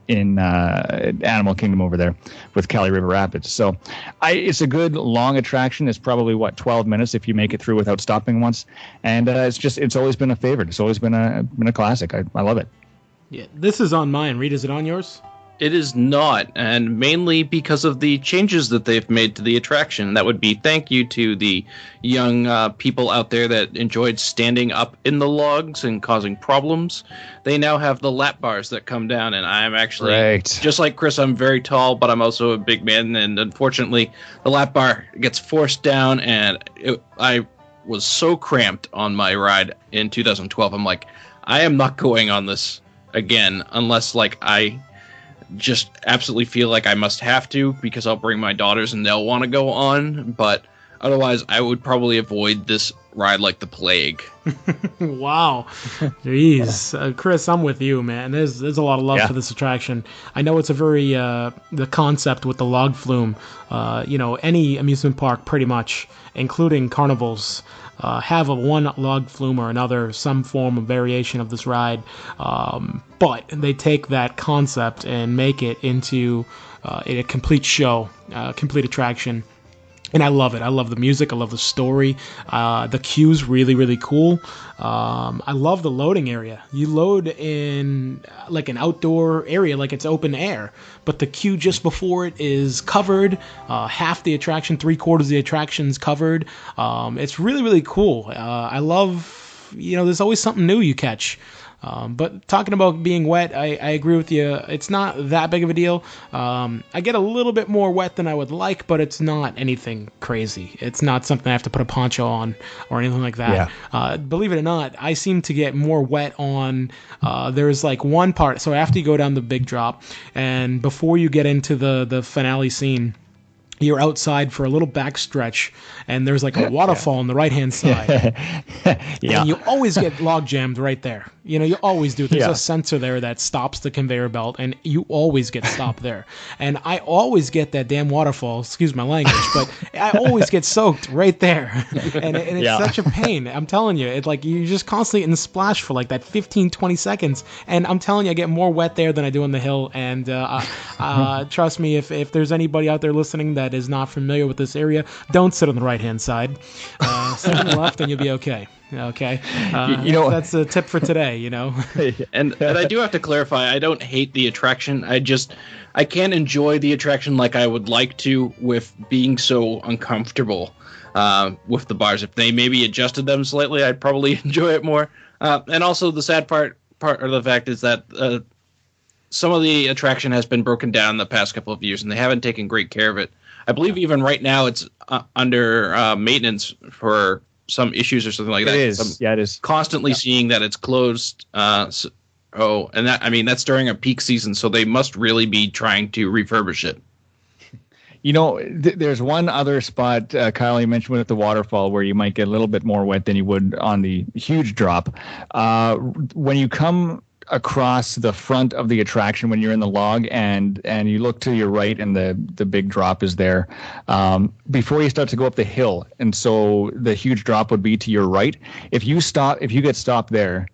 in Animal Kingdom over there with Cali River Rapids. So it's a good long attraction. It's probably 12 minutes if you make it through without stopping once. And it's always been a favorite. It's always been a classic. I love it. Yeah, this is on mine. Reed, is it on yours? It is not, and mainly because of the changes that they've made to the attraction. That would be thank you to the young people out there that enjoyed standing up in the logs and causing problems. They now have the lap bars that come down, and I'm actually, just like Chris, I'm very tall, but I'm also a big man, and unfortunately, the lap bar gets forced down, and I was so cramped on my ride in 2012. I'm like, I am not going on this again unless I just absolutely feel like I must have to, because I'll bring my daughters and they'll want to go on, but otherwise I would probably avoid this ride like the plague. Wow. Jeez. Chris, I'm with you, man. There's a lot of love for this attraction. I know it's a very the concept with the log flume, any amusement park pretty much, including carnivals, have one log flume or another, some form of variation of this ride, but they take that concept and make it into a complete show, complete attraction. And I love it. I love the music. I love the story. The queue's really, really cool. I love the loading area. You load in like an outdoor area, like it's open air, but the queue just before it is covered. Half the attraction, 3/4 of the attraction's covered. It's really, really cool. I love, there's always something new you catch. But talking about being wet, I agree with you. It's not that big of a deal. I get a little bit more wet than I would like, but it's not anything crazy. It's not something I have to put a poncho on or anything like that. Yeah. Believe it or not, I seem to get more wet on, there's like one part. So after you go down the big drop and before you get into the finale scene, you're outside for a little backstretch, and there's like a waterfall on the right-hand side. And you always get log jammed right there. You always do. There's a sensor there that stops the conveyor belt, and you always get stopped there. And I always get that damn waterfall, excuse my language, but I always get soaked right there. And it's such a pain. I'm telling you, it's like you're just constantly in the splash for like that 15, 20 seconds. And I'm telling you, I get more wet there than I do on the hill. And trust me, if there's anybody out there listening that is not familiar with this area, don't sit on the right-hand side. Sit on the left and you'll be okay. Okay. That's a tip for today, And I do have to clarify, I don't hate the attraction. I can't enjoy the attraction like I would like to with being so uncomfortable with the bars. If they maybe adjusted them slightly, I'd probably enjoy it more. And also the sad part of the fact is that some of the attraction has been broken down the past couple of years, and they haven't taken great care of it. I believe even right now it's under maintenance for some issues or something like that. It is. It is. Constantly seeing that it's closed. And that's during a peak season, so they must really be trying to refurbish it. There's one other spot, Kyle, you mentioned with the waterfall, where you might get a little bit more wet than you would on the huge drop. When you come across the front of the attraction when you're in the log and you look to your right and the big drop is there before you start to go up the hill, and so the huge drop would be to your right. If you get stopped there,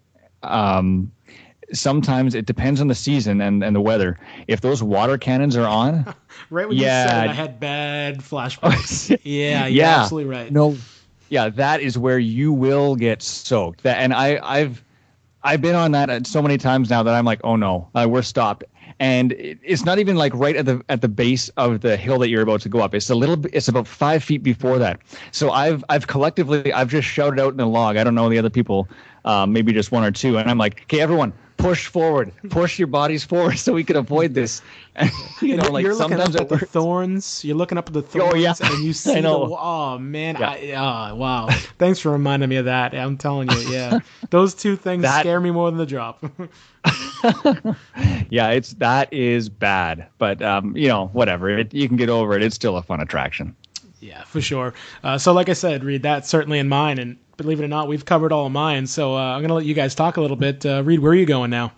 sometimes it depends on the season and the weather. If those water cannons are on, right when you said it, I had bad flashbacks. You're absolutely right. No, that is where you will get soaked. And I've I've been on that so many times now that I'm like, oh no, we're stopped. And it's not even like right at the base of the hill that you're about to go up. It's it's about 5 feet before that. So I've collectively just shouted out in the log. I don't know the other people, maybe just one or two, and I'm like, okay, everyone, push forward, push your bodies forward so we can avoid this. You're looking up at the thorns. You're looking up at the thorns, and you see oh man, yeah. Wow. Thanks for reminding me of that. I'm telling you, yeah, those two things scare me more than the drop. Yeah, that is bad, but whatever. You can get over it. It's still a fun attraction. Yeah, for sure. So like I said, Reed, that's certainly in mine, and believe it or not, we've covered all of mine. So I'm going to let you guys talk a little bit. Reed, where are you going now?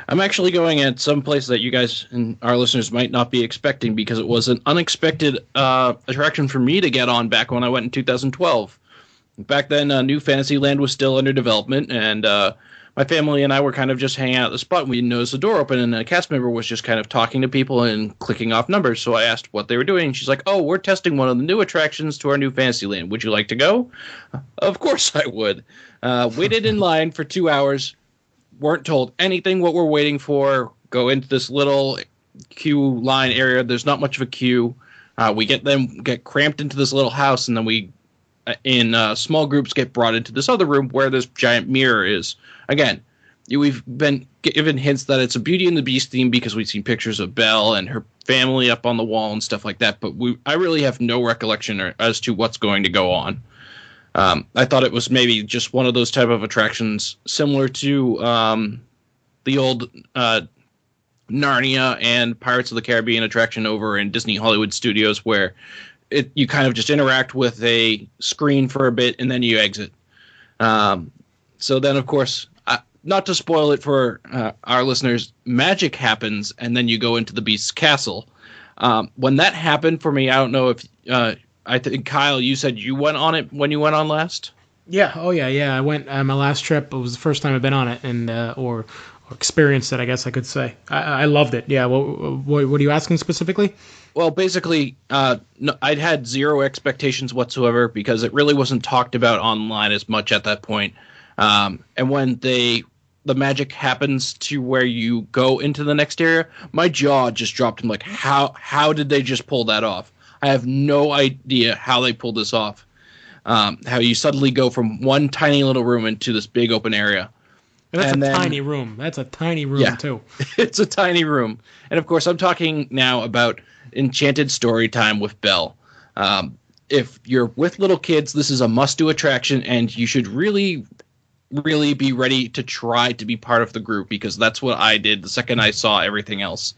I'm actually going at some place that you guys and our listeners might not be expecting, because it was an unexpected attraction for me to get on back when I went in 2012. Back then, New Fantasyland was still under development, and my family and I were kind of just hanging out at the spot. We noticed the door open, and a cast member was just kind of talking to people and clicking off numbers. So I asked what they were doing. She's like, "Oh, we're testing one of the new attractions to our New Fantasyland. Would you like to go?" Of course I would. Waited in line for 2 hours. Weren't told anything what we're waiting for. Go into this little queue line area. There's not much of a queue. We get cramped into this little house, and then we, in small groups, get brought into this other room where this giant mirror is. Again, we've been given hints that it's a Beauty and the Beast theme because we've seen pictures of Belle and her family up on the wall and stuff like that, but I really have no recollection as to what's going to go on. I thought it was maybe just one of those type of attractions similar to the old Narnia and Pirates of the Caribbean attraction over in Disney Hollywood Studios, where you kind of just interact with a screen for a bit and then you exit. So then, of course, not to spoil it for our listeners, magic happens, and then you go into the Beast's castle. When that happened for me, I don't know if I think, Kyle, you said you went on it when you went on last? Yeah. Oh, yeah. I went my last trip. It was the first time I've been on it, and or experienced it, I guess I could say. I loved it. Yeah. What are you asking specifically? Well, basically, no, I'd had zero expectations whatsoever because it really wasn't talked about online as much at that point. And when the magic happens to where you go into the next area, my jaw just dropped. I'm like, how did they just pull that off? I have no idea how they pulled this off. How you suddenly go from one tiny little room into this big open area. And that's tiny room. That's a tiny room, too. It's a tiny room. And, of course, I'm talking now about Enchanted Storytime with Belle. If you're with little kids, this is a must-do attraction, and you should really, really be ready to try to be part of the group, because that's what I did the second I saw everything else.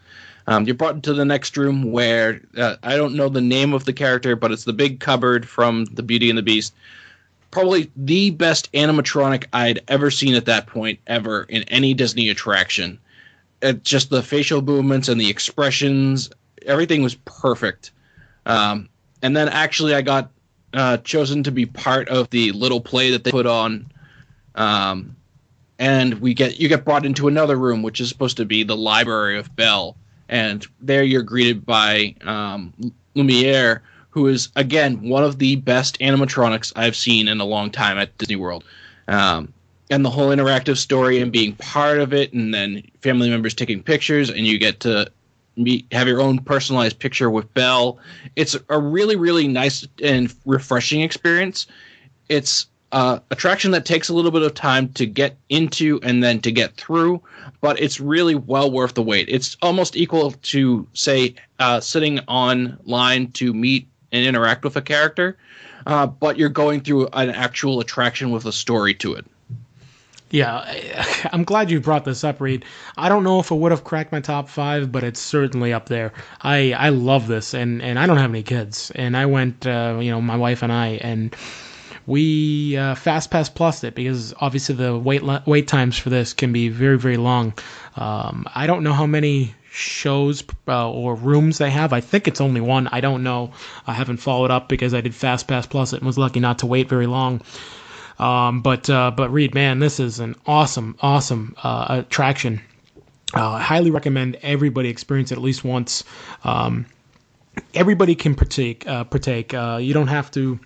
You're brought into the next room where I don't know the name of the character, but it's the big cupboard from the Beauty and the Beast. Probably the best animatronic I'd ever seen at that point ever in any Disney attraction. Just the facial movements and the expressions, everything was perfect. And then actually I got chosen to be part of the little play that they put on. And you get brought into another room, which is supposed to be the library of Belle. And there you're greeted by Lumiere, who is, again, one of the best animatronics I've seen in a long time at Disney World. And the whole interactive story and being part of it, and then family members taking pictures, and you get to have your own personalized picture with Belle. It's a really, really nice and refreshing experience. It's attraction that takes a little bit of time to get into and then to get through, but it's really well worth the wait. It's almost equal to, say, sitting on line to meet and interact with a character, but you're going through an actual attraction with a story to it. Yeah, I'm glad you brought this up, Reed. I don't know if it would have cracked my top 5, but it's certainly up there. I love this, and I don't have any kids, and I went, my wife and I, and we Fast Pass Plus it, because obviously the wait times for this can be very, very long. I don't know how many shows or rooms they have. I think it's only one. I don't know. I haven't followed up because I did Fast Pass Plus it and was lucky not to wait very long. But Reed, man, this is an awesome attraction. I highly recommend everybody experience it at least once. Everybody can partake. You don't have to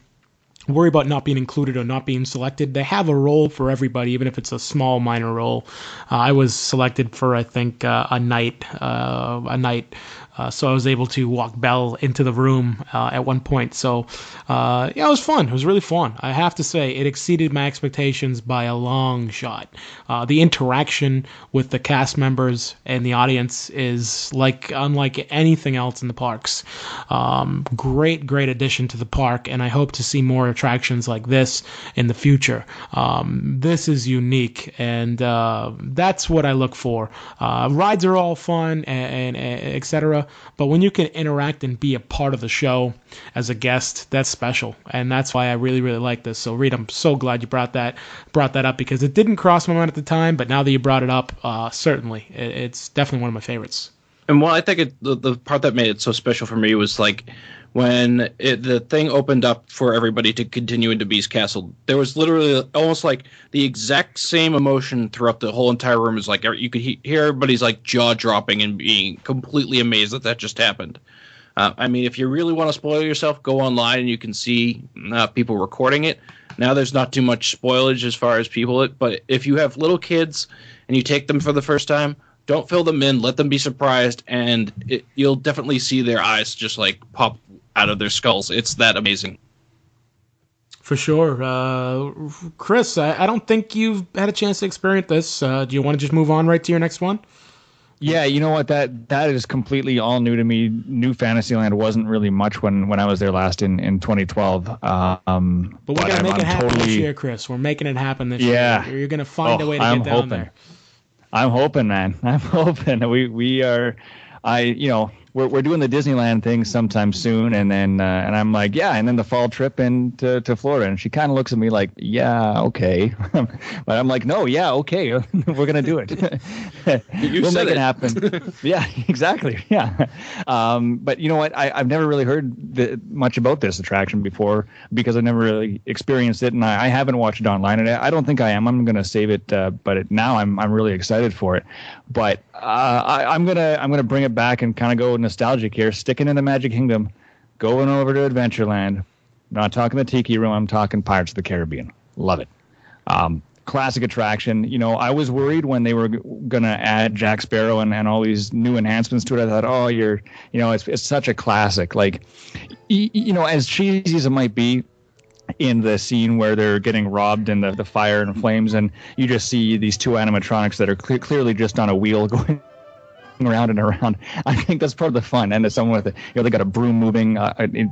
worry about not being included or not being selected. They have a role for everybody, even if it's a small minor role. I was selected for, I think, a night. So I was able to walk Belle into the room at one point. So yeah, it was fun. It was really fun. I have to say, it exceeded my expectations by a long shot. The interaction with the cast members and the audience is unlike anything else in the parks. Great addition to the park, and I hope to see more attractions like this in the future. This is unique, and that's what I look for. Rides are all fun and etc. But when you can interact and be a part of the show as a guest, that's special, and that's why I really like this. So Reed, I'm so glad you brought that up, because it didn't cross my mind at the time, but now that you brought it up, certainly it's definitely one of my favorites. And I think the part that made it so special for me was like when the thing opened up for everybody to continue into Beast Castle. There was literally almost like the exact same emotion throughout the whole entire room. Is like you could hear everybody's like jaw dropping and being completely amazed that just happened. I mean, if you really want to spoil yourself, go online and you can see people recording it. Now there's not too much spoilage as far as people, but if you have little kids and you take them for the first time, don't fill them in. Let them be surprised, and you'll definitely see their eyes just like pop out of their skulls. It's that amazing. For sure. Chris, I don't think you've had a chance to experience this. Do you want to just move on right to your next one? Yeah, you know what? That is completely all new to me. New Fantasyland wasn't really much when I was there last in 2012. But we're going to make it happen this year, Chris. We're making it happen this year. You're going to find a way to get down there. I'm hoping, man. I'm hoping. We are. We're doing the Disneyland thing sometime soon, and then and I'm like, yeah, and then the fall trip into Florida, and she kind of looks at me like, yeah, okay, but I'm like, no, yeah, okay, we're gonna do it. We'll make it happen. Yeah, exactly. Yeah, but you know what? I've never really heard much about this attraction before because I've never really experienced it, and I haven't watched it online, and I don't think I am. I'm gonna save it, but now I'm really excited for it. But I'm gonna bring it back and kind of go nostalgic here, sticking in the Magic Kingdom, going over to Adventureland. I'm not talking the Tiki Room. I'm talking Pirates of the Caribbean. Love it. Classic attraction. You know, I was worried when they were gonna add Jack Sparrow and all these new enhancements to it. I thought, it's such a classic. Like, as cheesy as it might be, in the scene where they're getting robbed in the fire and flames, and you just see these two animatronics that are clearly just on a wheel going around and around. I think that's part of the fun. And as someone with they got a broom moving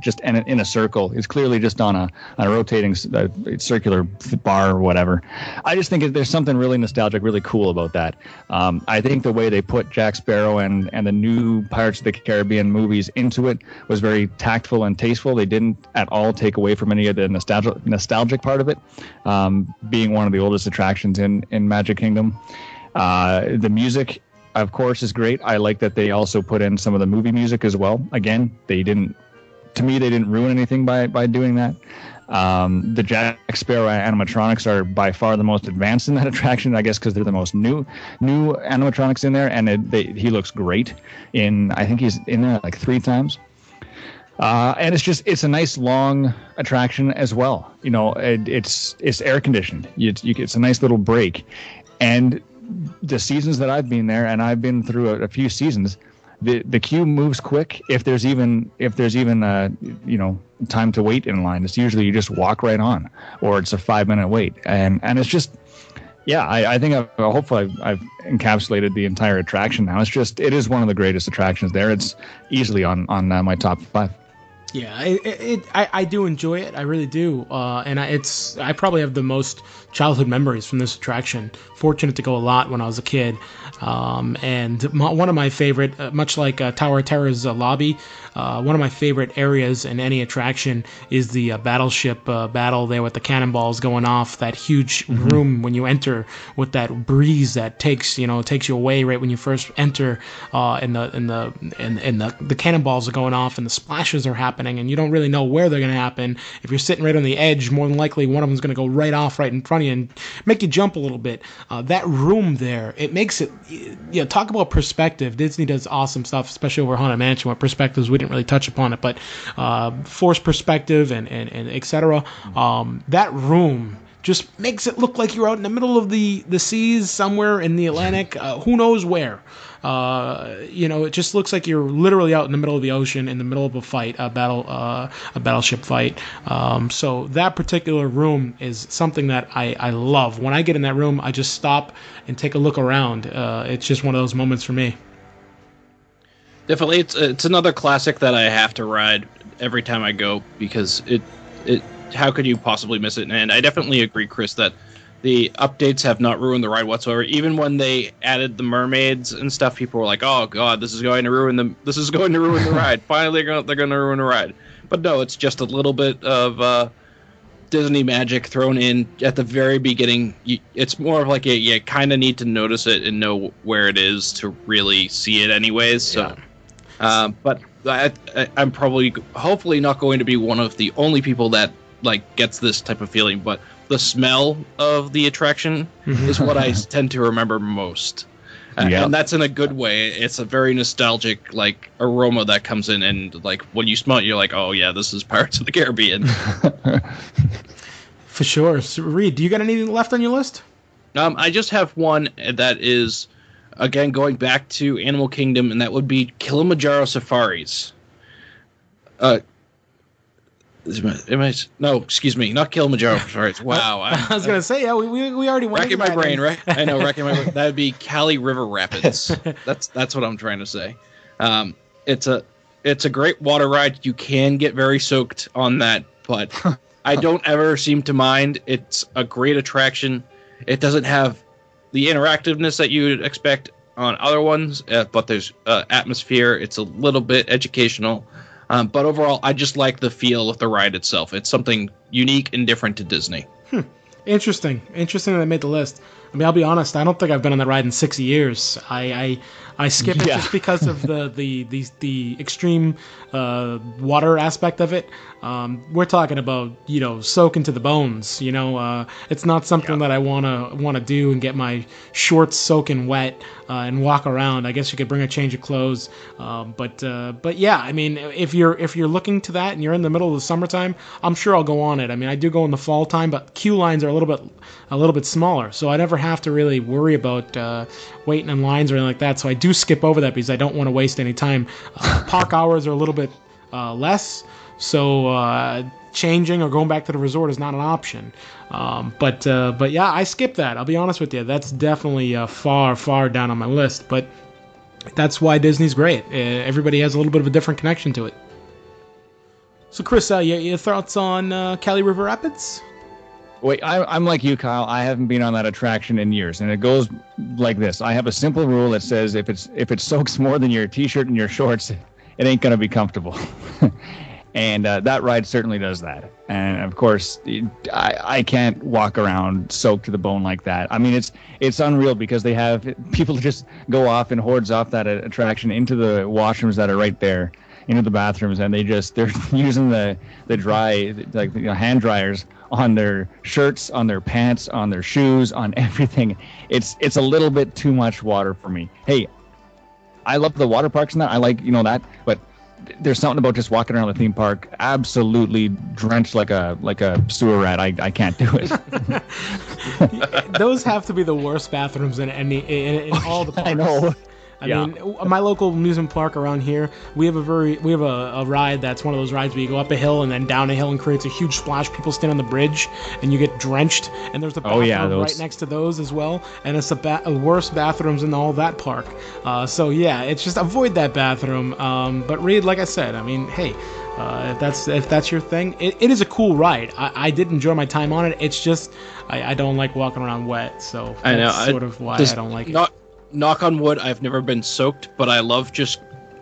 just in a circle. It's clearly just on a rotating circular bar or whatever. I just think there's something really nostalgic, really cool about that. I think the way they put Jack Sparrow and the new Pirates of the Caribbean movies into it was very tactful and tasteful. They didn't at all take away from any of the nostalgic part of it, being one of the oldest attractions in Magic Kingdom. The music, of course, is great. I like that they also put in some of the movie music as well. Again, they didn't ruin anything by doing that. The Jack Sparrow animatronics are by far the most advanced in that attraction, I guess, because they're the most new animatronics in there, and he looks great. I think he's in there like 3 times. And it's a nice long attraction as well. You know, it's air conditioned. It's a nice little break, and the seasons that I've been there, and I've been through a few seasons, the queue moves quick. If there's even time to wait in line, it's usually you just walk right on, or it's a 5-minute wait, and it's just, yeah, I think hopefully I've encapsulated the entire attraction now. It is one of the greatest attractions there. It's easily on my top 5. Yeah, I do enjoy it. I really do, and I probably have the most childhood memories from this attraction. Fortunate to go a lot when I was a kid, and one of my favorite, much like Tower of Terror's lobby, one of my favorite areas in any attraction is the battleship battle there with the cannonballs going off. That huge room when you enter, with that breeze that takes you away right when you first enter, and the cannonballs are going off and the splashes are happening. happening, and you don't really know where they're going to happen. If you're sitting right on the edge, more than likely one of them's going to go right off right in front of you and make you jump a little bit. That room there, it makes it, talk about perspective. Disney does awesome stuff, especially over Haunted Mansion, where perspectives, we didn't really touch upon it, but force perspective and etc. That room just makes it look like you're out in the middle of the seas somewhere in the Atlantic, who knows where. It just looks like you're literally out in the middle of the ocean, in the middle of a fight, a battleship fight. So that particular room is something that I love. When I get in that room, I just stop and take a look around. It's just one of those moments for me. Definitely, it's another classic that I have to ride every time I go, because it how could you possibly miss it? And I definitely agree, Chris, that the updates have not ruined the ride whatsoever. Even when they added the mermaids and stuff, people were like, "Oh God, this is going to ruin the ride." Finally, they're going to ruin the ride. But no, it's just a little bit of Disney magic thrown in at the very beginning. It's more of like you kind of need to notice it and know where it is to really see it, anyways. So, but I'm hopefully not going to be one of the only people that gets this type of feeling, but the smell of the attraction is what I tend to remember most. And that's in a good way. It's a very nostalgic aroma that comes in, and when you smell it, you're like, oh yeah, this is Pirates of the Caribbean. For sure. So, Reed, do you got anything left on your list? I just have one that is, again, going back to Animal Kingdom, and that would be Kilimanjaro Safaris. No, excuse me, not Kilimanjaro Safaris. Wow. I was going to say, yeah, we already went racking my brain, right? I know, racking my brain. That would be Cali River Rapids. That's what I'm trying to say. It's a great water ride. You can get very soaked on that, but I don't ever seem to mind. It's a great attraction. It doesn't have the interactiveness that you would expect on other ones, but there's atmosphere. It's a little bit educational. But overall, I just like the feel of the ride itself. It's something unique and different to Disney. Interesting that they made the list. I mean, I'll be honest, I don't think I've been on that ride in 6 years. I skip it just because of the extreme water aspect of it. We're talking about, soaking to the bones. It's not something that I wanna do and get my shorts soaking wet and walk around. I guess you could bring a change of clothes, but yeah, I mean, if you're looking to that and you're in the middle of the summertime, I'm sure I'll go on it. I mean, I do go in the fall time, but queue lines are a little bit smaller, so I never have to really worry about waiting in lines or anything like that. So I do skip over that because I don't want to waste any time. Park hours are a little bit less, so changing or going back to the resort is not an option. But yeah, I skip that. I'll be honest with you. That's definitely far down on my list. But that's why Disney's great. Everybody has a little bit of a different connection to it. So Chris, your thoughts on Cali River Rapids? Wait, I'm like you, Kyle. I haven't been on that attraction in years, and it goes like this. I have a simple rule that says if it soaks more than your t-shirt and your shorts, it ain't gonna be comfortable. And that ride certainly does that. And of course, I can't walk around soaked to the bone like that. I mean, it's unreal because they have people just go off in hordes off that attraction into the washrooms that are right there, into the bathrooms, and they're using the dry hand dryers on their shirts, on their pants, on their shoes, on everything. It's a little bit too much water for me. Hey, I love the water parks and that. I like that, but there's something about just walking around the theme park absolutely drenched like a sewer rat. I can't do it. Those have to be the worst bathrooms in all the parks. I know. I mean, my local amusement park around here, we have a ride that's one of those rides where you go up a hill and then down a hill and creates a huge splash. People stand on the bridge and you get drenched. And there's the bathroom right next to those as well. And it's the worst bathrooms in all that park. So yeah, it's just avoid that bathroom. But Reed, like I said, I mean, hey, if that's your thing, it is a cool ride. I did enjoy my time on it. It's just I don't like walking around wet. So that's sort of why I don't like it. Knock on wood, I've never been soaked, but I love just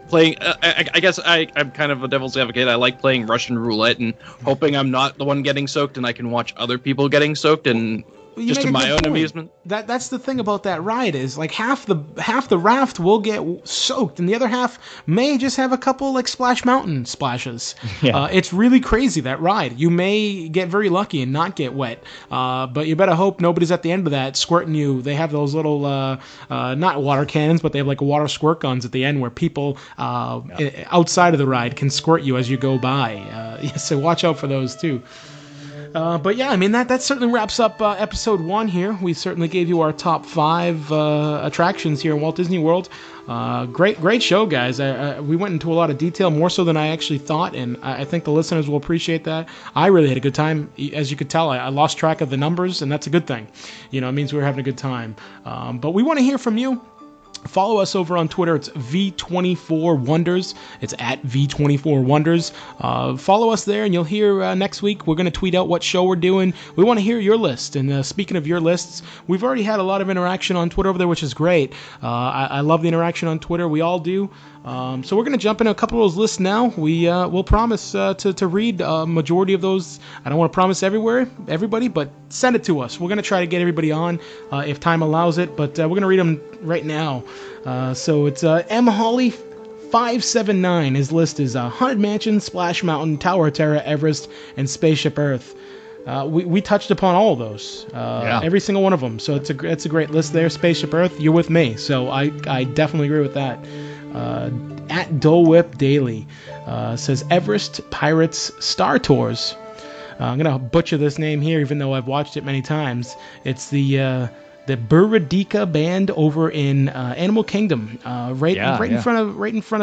playing. I guess I'm kind of a devil's advocate. I like playing Russian roulette and hoping I'm not the one getting soaked and I can watch other people getting soaked and you just make to a my good own point. amusement. That's the thing about that ride is like half the raft will get soaked, and the other half may just have a couple like Splash Mountain splashes. Yeah. It's really crazy, that ride. You may get very lucky and not get wet, but you better hope nobody's at the end of that squirting you. They have those little not water cannons, but they have like water squirt guns at the end where people outside of the ride can squirt you as you go by. So watch out for those too. But yeah, I mean that certainly wraps up episode 1 here. We certainly gave you our top 5 attractions here in Walt Disney World. Great show, guys. We went into a lot of detail, more so than I actually thought, and I think the listeners will appreciate that. I really had a good time. As you could tell, I lost track of the numbers, and that's a good thing. You know, it means we were having a good time. But we want to hear from you. Follow us over on Twitter. It's V24Wonders. It's at V24Wonders. Follow us there, and you'll hear next week. We're going to tweet out what show we're doing. We want to hear your list. And speaking of your lists, we've already had a lot of interaction on Twitter over there, which is great. I love the interaction on Twitter. We all do. So we're going to jump into a couple of those lists now. We'll promise to read a majority of those. I don't want to promise everybody, but send it to us. We're going to try to get everybody on if time allows it, but we're going to read them right now. So it's M. Hawley 579. His list is Haunted Mansion, Splash Mountain, Tower of Terror, Everest, and Spaceship Earth. We touched upon all of those, every single one of them. So it's a great list there. Spaceship Earth, you're with me. So I definitely agree with that. At Dole Whip Daily says Everest Pirates Star Tours. I'm gonna butcher this name here, even though I've watched it many times. It's the Burradika Band over in Animal Kingdom, right in front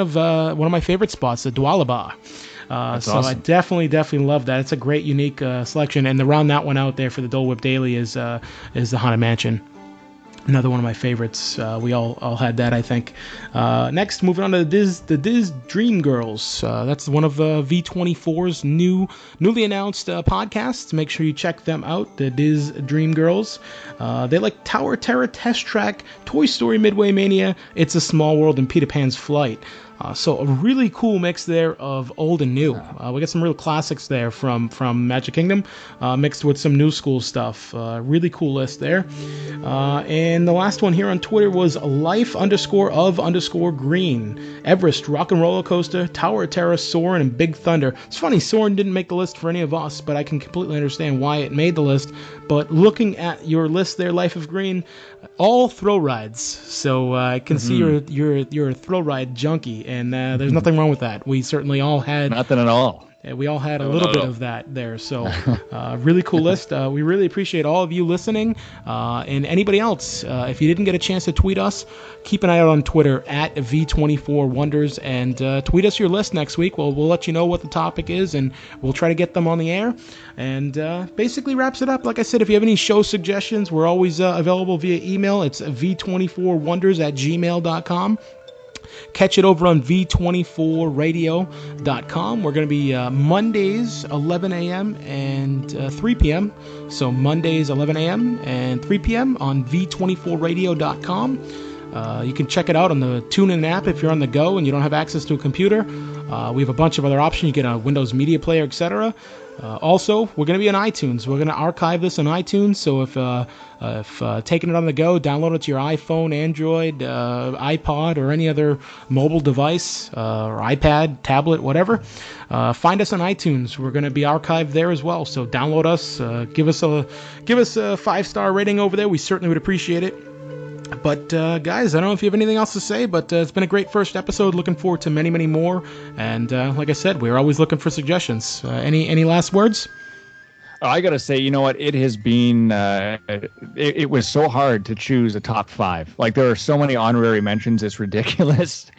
of one of my favorite spots, the Dwalaba. So awesome. I definitely love that. It's a great, unique selection, and to round that one out there for the Dole Whip Daily is the Haunted Mansion. Another one of my favorites. We all had that, I think. Next, moving on to the Diz Dream Girls. That's one of V24's newly announced podcasts. Make sure you check them out, the Diz Dream Girls. They like Tower Terror, Test Track, Toy Story Midway Mania, It's a Small World, and Peter Pan's Flight. So a really cool mix there of old and new. We got some real classics there from Magic Kingdom, mixed with some new school stuff. Really cool list there. And the last one here on Twitter was life_of_green. Everest, Rock and Roller Coaster, Tower of Terror, Soarin', and Big Thunder. It's funny, Soarin' didn't make the list for any of us, but I can completely understand why it made the list. But looking at your list there, Life of Green, all thrill rides. So I can see you're a thrill ride junkie, and there's nothing wrong with that. We certainly all had nothing at all. We all had a little bit of that there. So really cool list. We really appreciate all of you listening. And anybody else, if you didn't get a chance to tweet us, keep an eye out on Twitter at V24Wonders and tweet us your list next week. We'll let you know what the topic is, and we'll try to get them on the air. And basically wraps it up. Like I said, if you have any show suggestions, we're always available via email. It's v24wonders@gmail.com. Catch it over on v24radio.com. We're going to be Mondays 11 a.m. and 3 p.m. So Mondays 11 a.m. and 3 p.m. on v24radio.com. You can check it out on the TuneIn app if you're on the go and you don't have access to a computer. We have a bunch of other options. You get a Windows Media Player, etc. Also, we're going to be on iTunes. We're going to archive this on iTunes, so if taking it on the go, download it to your iPhone, Android, iPod, or any other mobile device, or iPad, tablet, whatever. Find us on iTunes. We're going to be archived there as well, so download us. Give us a 5-star rating over there. We certainly would appreciate it. But guys, I don't know if you have anything else to say, but it's been a great first episode. Looking forward to many, many more. And like I said, we're always looking for suggestions. Any last words? I got to say, you know what? It has been, it was so hard to choose a top 5. Like, there are so many honorary mentions. It's ridiculous.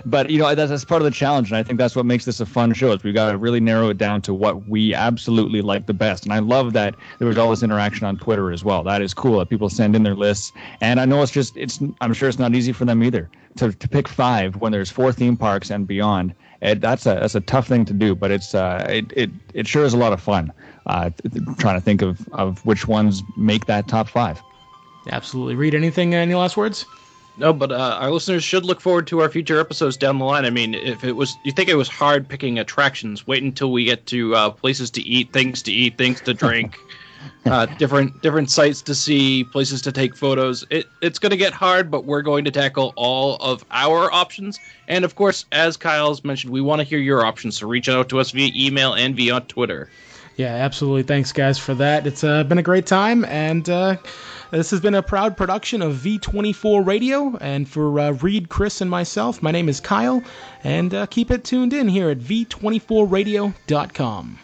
But, you know, that's part of the challenge. And I think that's what makes this a fun show is we've got to really narrow it down to what we absolutely like the best. And I love that there was all this interaction on Twitter as well. That is cool that people send in their lists. And I know I'm sure it's not easy for them either to pick 5 when there's 4 theme parks and beyond. That's a tough thing to do, but it sure is a lot of fun. Trying to think of which ones make that top 5. Absolutely. Read anything? Any last words? No, but our listeners should look forward to our future episodes down the line. I mean, if you think it was hard picking attractions, wait until we get to places to eat, things to drink. different sites to see, places to take photos. It's going to get hard, but we're going to tackle all of our options. And of course, as Kyle's mentioned, we want to hear your options. So reach out to us via email and via Twitter. Yeah, absolutely. Thanks, guys, for that. It's been a great time, and this has been a proud production of V24 Radio. And for Reed, Chris, and myself, my name is Kyle, and keep it tuned in here at V24Radio.com.